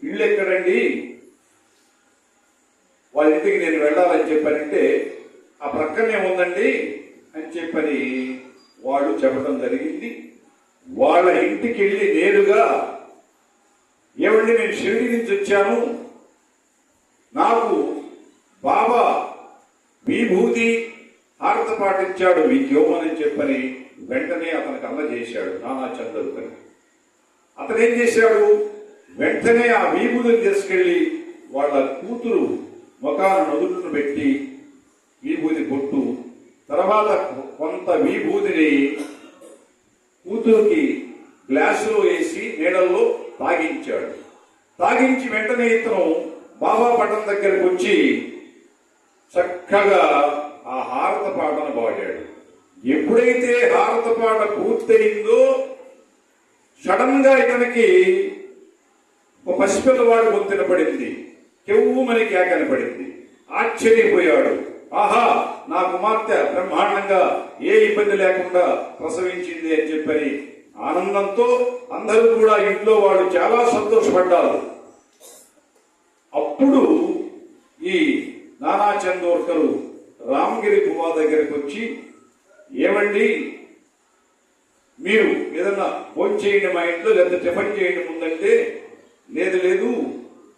ఇల్లు ఎక్కడండి, వాళ్ళ ఇంటికి నేను వెళ్ళాలని చెప్పానంటే ఆ ప్రక్కనే ఉందండి అని చెప్పని వాళ్ళు చెప్పడం జరిగింది. వాళ్ళ ఇంటికి వెళ్ళి నేరుగా, ఏమండి నేను షిరిడి నుంచి వచ్చాను, నాకు బాబా విభూతి హారత పాటించాడు, మీకేమని చెప్పని వెంటనే అతనికి అందజేశాడు నానా చంద్రుడిని. అతను ఏం చేశాడు, వెంటనే ఆ విభూతిని తీసుకెళ్లి వాళ్ళ కూతురు ముఖాన నదులను పెట్టి విభూతి బొట్టు, తర్వాత కొంత విభూతిని కూతురుకి గ్లాసులో వేసి నీడల్లో తాగించాడు. తాగించి వెంటనే ఇతను బాబా పట్టం దగ్గరకు వచ్చి చక్కగా ఆ హారత పాటను పాడాడు. ఎప్పుడైతే హారత పాట పూర్తయిందో సడన్ గా ఇతనికి ఒక పసిపిల్లవాడు గొంతున పడింది, కెవ్వుమని కేకనపడింది. ఆశ్చర్యపోయాడు. ఆహా, నా కుమార్తె బ్రహ్మాండంగా ఏ ఇబ్బంది లేకుండా ప్రసవించింది అని చెప్పని ఆనందంతో అందరూ కూడా ఇంట్లో వాళ్ళు చాలా సంతోషపడ్డారు. అప్పుడు ఈ నానా చందోర్కరు రామగిరి బువా దగ్గరికి వచ్చి, ఏమండి మీరు ఏదన్నా ఫోన్ చేయండి మా ఇంట్లో, లేదా టిఫిన్ చేయండి ముందంటే, లేదు లేదు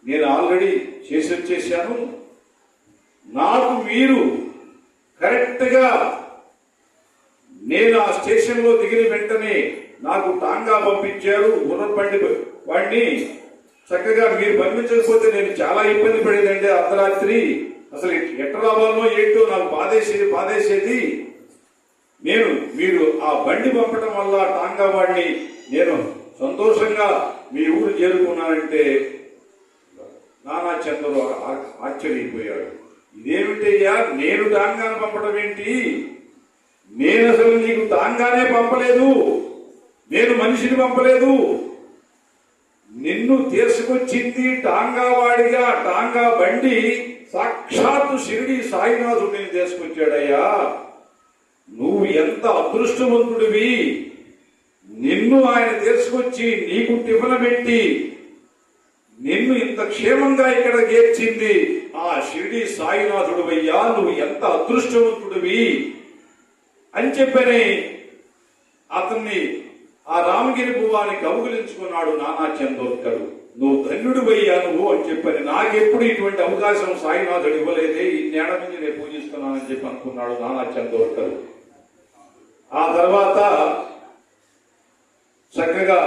నేను ఆల్రెడీ చేసి వచ్చేసాను, నాకు మీరు కరెక్ట్గా నేను ఆ స్టేషన్లో దిగిన వెంటనే నాకు టాంగా పంపించారు, గుర్రబండి వాడిని చక్కగా మీరు పంపించకపోతే నేను చాలా ఇబ్బంది పడేదండి. అర్ధరాత్రి అసలు ఎట్ట రావాలో ఏంటో నాకు బాధేసేది. నేను మీరు ఆ బండి పంపడం వల్ల టాంగా వాడిని నేను సంతోషంగా మీ ఊరు చేరుకున్నానంటే నానా చంద్రుడు ఆశ్చర్యపోయాడు. ఇదేమిటయ్యా, నేను టాంగాను పంపడం ఏంటి, నేను అసలు నీకు టాంగానే పంపలేదు, నేను మనిషిని పంపలేదు, నిన్ను తీసుకొచ్చింది టాంగా వాడిగా టాంగా బండి సాక్షాత్తు షిరిడి సాయినాథుడిని తీసుకొచ్చాడయ్యా, నువ్వు ఎంత అదృష్టవంతుడివి, నిన్ను ఆయన తీసుకొచ్చి నీకు టిఫిన్ పెట్టి నిన్ను ఇంత క్షేమంగా ఇక్కడ చేర్చింది ఆ షిరిడి సాయినాథుడు అయ్యా, నువ్వు ఎంత అదృష్టవంతుడివి అని చెప్పని అతన్ని ఆ రామగిరి బువాని కౌగిలించుకున్నాడు నానా చందోర్కరు. నువ్వు ధన్యుడు అయ్యా నువ్వు అని చెప్పని, నాకెప్పుడు ఇటువంటి అవకాశం సాయినాథుడు ఇవ్వలేదే, ఇన్నేళ్ల నుంచి నేను పూజిస్తున్నానని చెప్పి అనుకున్నాడు నానా చందోర్కరు. ఆ తర్వాత చక్కగా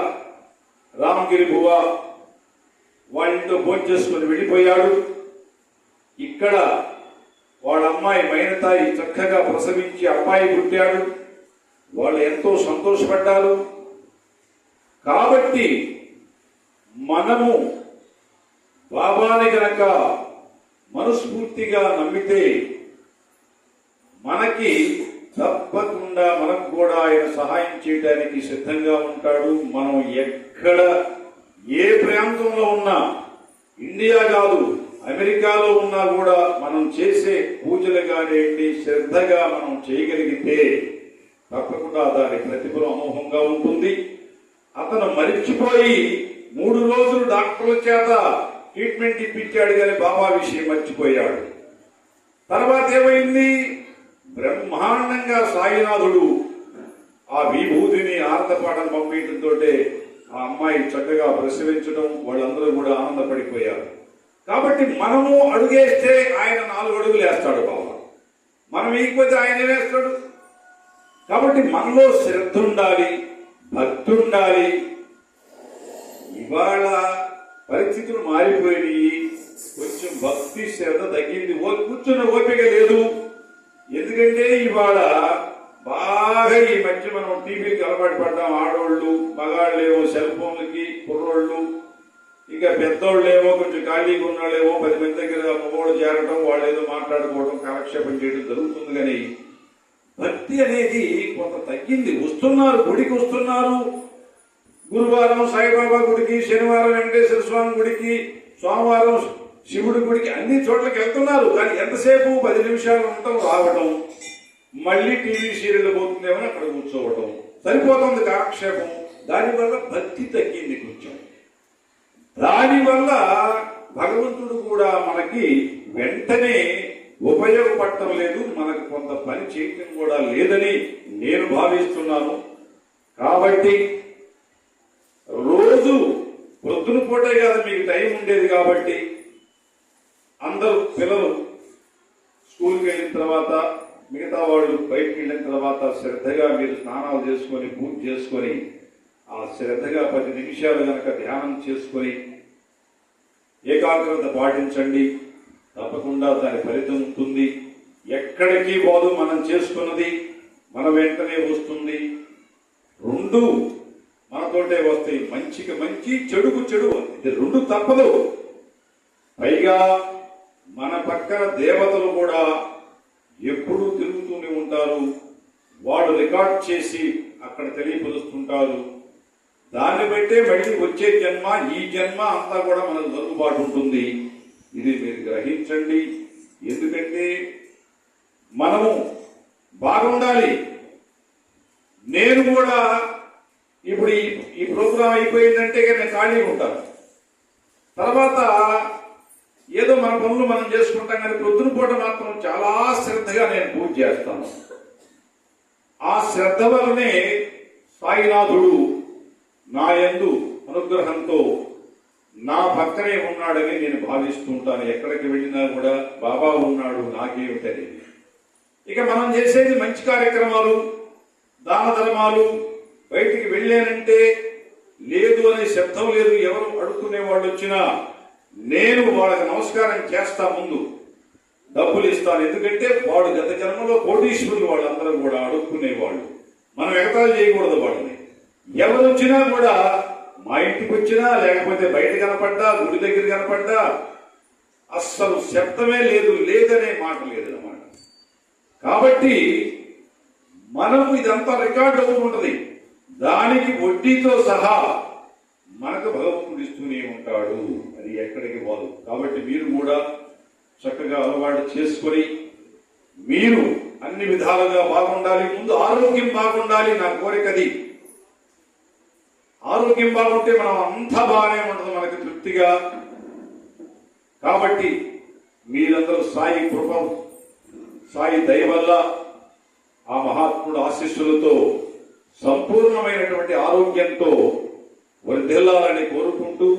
రామగిరి బువా వాళ్ళతో భోజనం చేసుకుని వెళ్ళిపోయాడు. ఇక్కడ వాళ్ళ అమ్మాయి మైనతాయి చక్కగా ప్రసవించి అమ్మాయి పుట్టాడు. వాళ్ళు ఎంతో సంతోషపడ్డారు. కాబట్టి మనము బాబాని గనక మనస్ఫూర్తిగా నమ్మితే మనకి తప్పకుండా మనకు కూడా ఆయన సహాయం చేయడానికి సిద్ధంగా ఉంటాడు. మనం ఎక్కడ ఏ ప్రాంతంలో ఉన్నా, ఇండియా కాదు అమెరికాలో ఉన్నా కూడా మనం చేసే పూజలు కానివ్వండి శ్రద్ధగా మనం చేయగలిగితే తప్పకుండా దాని ప్రతిఫలం అమోఘంగా ఉంటుంది. అతను మరిచిపోయి 3 రోజులు డాక్టర్ల చేత ట్రీట్మెంట్ ఇప్పించాడు కానీ బాబా విషయం మర్చిపోయాడు. తర్వాత ఏమైంది, బ్రహ్మాండంగా సాయినాథుడు ఆ విభూతిని ఆర్తపాటం పంపించడంతో ఆ అమ్మాయి చక్కగా ప్రసవించడం వాళ్ళందరూ కూడా ఆనందపడిపోయారు. కాబట్టి మనము అడుగేస్తే ఆయన 4 అడుగులు వేస్తాడు బాబా, మనం వేయకపోతే ఆయన వేస్తాడు. కాబట్టి మనలో శ్రద్ధ ఉండాలి, భక్తి ఉండాలి. ఇవాళ పరిస్థితులు మారిపోయినాయి, కొంచెం భక్తి శ్రద్ధ తగ్గింది, కూర్చున్న ఓపిక లేదు. ఎందుకంటే ఇవాళ బాగా ఈ మధ్య మనం టీవీకి అలవాటు పడ్డాం. ఆడోళ్ళు మగాళ్ళేమో సెల్ ఫోన్లకి, కుర్రోళ్ళు ఇక పెద్దోళ్ళేమో కొంచెం ఖాళీగా ఉన్నాళ్ళేమో 10 మంది దగ్గర మగోళ్ళు చేరడం, వాళ్ళు ఏదో మాట్లాడుకోవడం, కాలక్షేపం చేయడం జరుగుతుంది. కానీ భక్తి అనేది కొంత తగ్గింది. వస్తున్నారు, గుడికి వస్తున్నారు, గురువారం సాయిబాబా గుడికి, శనివారం వెంకటేశ్వర స్వామి గుడికి, సోమవారం శివుడి గుడికి, అన్ని చోట్లకి వెళ్తున్నారు. కానీ ఎంతసేపు 10 నిమిషాలు ఉండటం, రావటం, మళ్ళీ టీవీ సీరియల్ పోతుందేమో అక్కడ కూర్చోవటం సరిపోతుంది కాలక్షేపం. దానివల్ల భక్తి తగ్గింది. కొంచెం దానివల్ల భగవంతుడు కూడా మనకి వెంటనే ఉపయోగపడటం లేదు, మనకు కొంత పని చేయటం కూడా లేదని నేను భావిస్తున్నాను. కాబట్టి రోజు పొద్దున పూటే కదా మీకు టైం ఉండేది, కాబట్టి అందరూ పిల్లలు స్కూల్కి వెళ్ళిన తర్వాత మిగతా వాళ్ళు బయటకు వెళ్ళిన తర్వాత శ్రద్ధగా మీరు స్నానాలు చేసుకొని పూజ చేసుకొని ఆ శ్రద్ధగా 10 నిమిషాలు కనుక ధ్యానం చేసుకొని ఏకాగ్రత పాటించండి. తప్పకుండా దాని ఫలితం ఉంటుంది. ఎక్కడికి పోదు, మనం చేసుకున్నది మన వెంటనే వస్తుంది. రెండు మనతోటే వస్తాయి. మంచికి మంచి, చెడుకు చెడు, ఇది రెండు తప్పదు. పైగా మన పక్కన దేవతలు కూడా ఎప్పుడూ తిరుగుతూనే ఉంటారు. వాడు రికార్డ్ చేసి అక్కడ తెలియపరుస్తుంటారు. దాన్ని బట్టే మళ్ళీ వచ్చే జన్మ, ఈ జన్మ అంతా కూడా మనకు జరుగుబాటు ఉంటుంది. ఇది మీరు గ్రహించండి. ఎందుకంటే మనము బాగుండాలి. నేను కూడా ఇప్పుడు ఈ ప్రోగ్రాం అయిపోయిందంటే నేను ఖాళీగా ఉంటాను. తర్వాత ఏదో మన పనులు మనం చేసుకుంటాం, కానీ పొద్దున పూట మాత్రం చాలా శ్రద్ధగా నేను పూజ చేస్తాను. ఆ శ్రద్ధ వల్లనే సాయినాథుడు నా యందు అనుగ్రహంతో నా పక్కనే ఉన్నాడని నేను భావిస్తుంటాను. ఎక్కడికి వెళ్ళినా కూడా బాబా ఉన్నాడు, నాకేమిటని. ఇక మనం చేసేది మంచి కార్యక్రమాలు, దాన ధర్మాలు. బయటికి వెళ్ళానంటే లేదు అనే శబ్దం లేదు. ఎవరు అడుక్కునే వాళ్ళు వచ్చినా నేను వాళ్ళకి నమస్కారం చేస్తా, ముందు డబ్బులు ఇస్తాను. ఎందుకంటే వాడు గత జన్మలో కోటీశ్వరులు, వాళ్ళందరూ కూడా అడుక్కునేవాళ్ళు. మనం ఎగతాళి చేయకూడదు వాళ్ళని. ఎవరు వచ్చినా కూడా మా ఇంటికి వచ్చినా, లేకపోతే బయట కనపడ్డా, గుడి దగ్గర కనపడ్డా అస్సలు శబ్దమే లేదు, లేదనే మాట లేదన్నమాట. కాబట్టి మనకు ఇదంతా రికార్డు అవుతుంటది. దానికి వడ్డీతో సహా మనకు భగవంతుడు ఇస్తూనే ఉంటాడు. అది ఎక్కడికి పోదు. కాబట్టి మీరు కూడా చక్కగా అలవాటు చేసుకొని మీరు అన్ని విధాలుగా బాగుండాలి. ముందు ఆరోగ్యం బాగుండాలి. నా కోరికది. ఆరోగ్యం బాగుంటే మనం అంతా బాగానే ఉంటుంది, మనకి తృప్తిగా. కాబట్టి మీరందరూ సాయి కృప, సాయి దయ వల్ల, ఆ మహాత్ముడు ఆశీస్సులతో సంపూర్ణమైనటువంటి ఆరోగ్యంతో వర్ధిల్లాలని కోరుకుంటూ,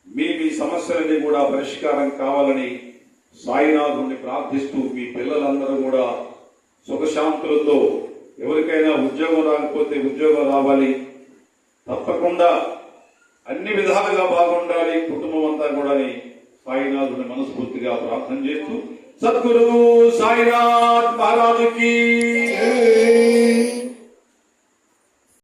మీ సమస్యలన్నీ కూడా పరిష్కారం కావాలని సాయినాథుని ప్రార్థిస్తూ, మీ పిల్లలందరూ కూడా సుఖశాంతులతో, ఎవరికైనా ఉద్యోగం రాకపోతే ఉద్యోగం రావాలి, తప్పకుండా అన్ని విధాలుగా బాగుండాలి కుటుంబం అంతా కూడా సాయినాథుని మనస్ఫూర్తిగా ప్రార్థన చేస్తూ, సద్గురు సాయినాథ్ మహారాజుకి